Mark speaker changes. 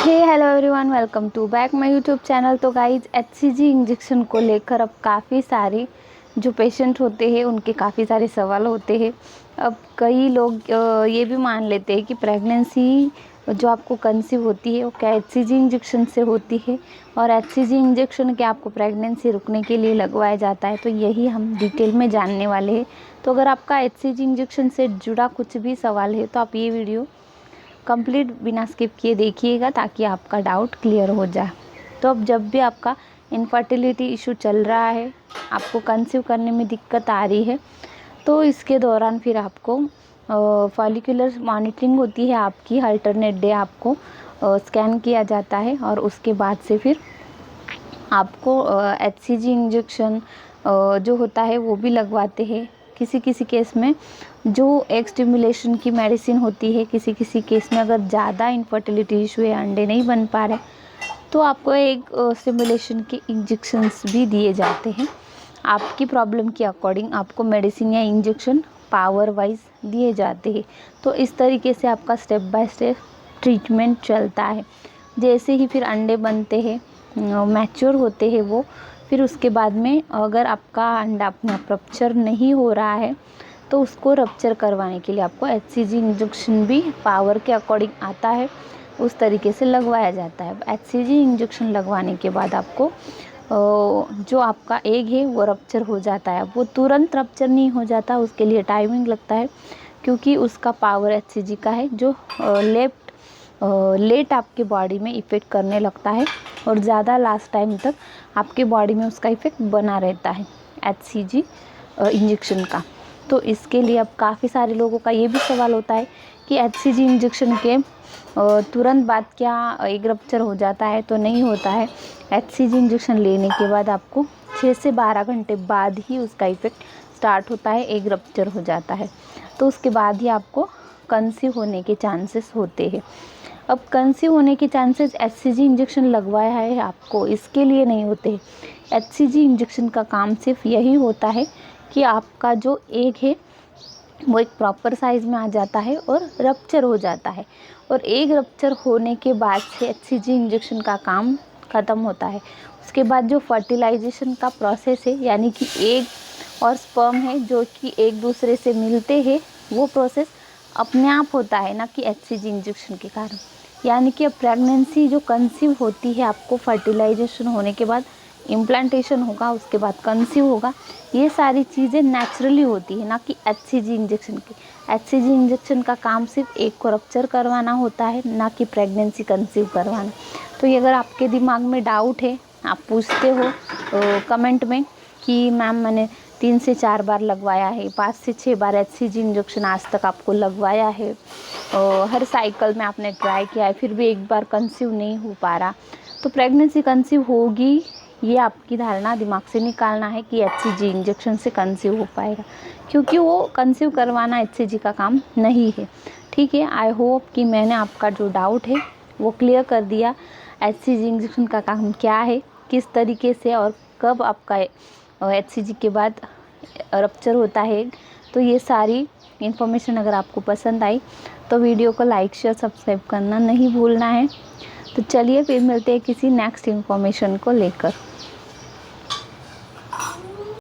Speaker 1: Hey hello everyone, welcome to back my YouTube channel. तो guys HCG injection को लेकर अब काफ़ी सारे जो पेशेंट होते हैं उनके काफ़ी सारे सवाल होते हैं। अब कई लोग ये भी मान लेते हैं कि प्रेगनेंसी जो आपको कंसीव होती है वो क्या एचसीजी इंजेक्शन से होती है, और एचसीजी इंजेक्शन क्या आपको प्रेगनेंसी रुकने के लिए लगवाया जाता है। तो यही हम डिटेल में जानने वाले हैं। तो अगर आपका एचसीजी इंजेक्शन से जुड़ा कुछ भी सवाल है तो आप ये वीडियो कंप्लीट बिना स्किप किए देखिएगा ताकि आपका डाउट क्लियर हो जाए। तो अब जब भी आपका इनफर्टिलिटी इशू चल रहा है, आपको कंसीव करने में दिक्कत आ रही है, तो इसके दौरान फिर आपको फॉलिकुलर मॉनिटरिंग होती है आपकी। अल्टरनेट डे आपको स्कैन किया जाता है और उसके बाद से फिर आपको एचसीजी इंजेक्शन जो होता है वो भी लगवाते हैं। किसी किसी केस में जो एग स्टिमुलेशन की मेडिसिन होती है, किसी किसी केस में अगर ज़्यादा इनफर्टिलिटी इशू है, अंडे नहीं बन पा रहे, तो आपको एग स्टिमुलेशन के इंजेक्शंस भी दिए जाते हैं। आपकी प्रॉब्लम के अकॉर्डिंग आपको मेडिसिन या इंजेक्शन पावर वाइज दिए जाते हैं। तो इस तरीके से आपका स्टेप बाय स्टेप ट्रीटमेंट चलता है। जैसे ही फिर अंडे बनते हैं, मैच्योर होते हैं वो, फिर उसके बाद में अगर आपका अंडा अपने आप रप्चर नहीं हो रहा है तो उसको रप्चर करवाने के लिए आपको एचसीजी इंजेक्शन भी पावर के अकॉर्डिंग आता है, उस तरीके से लगवाया जाता है। एचसीजी इंजेक्शन लगवाने के बाद आपको जो आपका एग है वो रप्चर हो जाता है। वो तुरंत रप्चर नहीं हो जाता, उसके लिए टाइमिंग लगता है, क्योंकि उसका पावर एचसीजी का है जो लेट आपके बॉडी में इफ़ेक्ट करने लगता है और ज़्यादा लास्ट टाइम तक आपके बॉडी में उसका इफ़ेक्ट बना रहता है एचसीजी इंजेक्शन का। तो इसके लिए अब काफ़ी सारे लोगों का ये भी सवाल होता है कि एचसीजी इंजेक्शन के तुरंत बाद क्या एग रप्चर हो जाता है? तो नहीं होता है। एचसीजी इंजेक्शन लेने के बाद आपको 6 से 12 घंटे बाद ही उसका इफ़ेक्ट स्टार्ट होता है, एग रप्चर हो जाता है। तो उसके बाद ही आपको कंसीव होने के चांसेस होते हैं। अब कंसीव होने के चांसेस एचसीजी इंजेक्शन लगवाया है आपको इसके लिए नहीं होते। एचसीजी इंजेक्शन का काम सिर्फ यही होता है कि आपका जो एग है वो एक प्रॉपर साइज़ में आ जाता है और रप्चर हो जाता है, और एग रप्चर होने के बाद से एचसीजी इंजेक्शन का काम ख़त्म होता है। उसके बाद जो फर्टिलाइजेशन का प्रोसेस है, यानी कि एग और स्पर्म है जो कि एक दूसरे से मिलते हैं, वो प्रोसेस अपने आप होता है, ना कि एचसीजी इंजेक्शन के कारण। यानी कि अब प्रेगनेंसी जो कंसीव होती है, आपको फर्टिलाइजेशन होने के बाद इम्प्लांटेशन होगा, उसके बाद कंसीव होगा, ये सारी चीज़ें नेचुरली होती है, ना कि एचसीजी इंजेक्शन की। एचसीजी इंजेक्शन का काम सिर्फ एग को रप्चर करवाना होता है, ना कि प्रेगनेंसी कंसीव करवाना। तो ये अगर आपके दिमाग में डाउट है, आप पूछते हो कमेंट में कि मैम मैंने 3 से 4 बार लगवाया है, 5 से 6 बार एचसीजी इंजेक्शन आज तक आपको लगवाया है, हर साइकिल में आपने ट्राई किया है, फिर भी एक बार कंसीव नहीं हो पा रहा, तो प्रेगनेंसी कंसीव होगी, ये आपकी धारणा दिमाग से निकालना है कि एचसीजी इंजेक्शन से कंसीव हो पाएगा, क्योंकि वो कंसीव करवाना एचसीजी का काम नहीं है। ठीक है, आई होप कि मैंने आपका जो डाउट है वो क्लियर कर दिया। एचसीजी इंजेक्शन का काम क्या है, किस तरीके से और कब आपका एचसीजी के बाद रप्चर होता है। तो ये सारी इन्फॉर्मेशन अगर आपको पसंद आई तो वीडियो को लाइक शेयर सब्सक्राइब करना नहीं भूलना है। तो चलिए फिर मिलते हैं किसी नेक्स्ट इन्फॉर्मेशन को लेकर।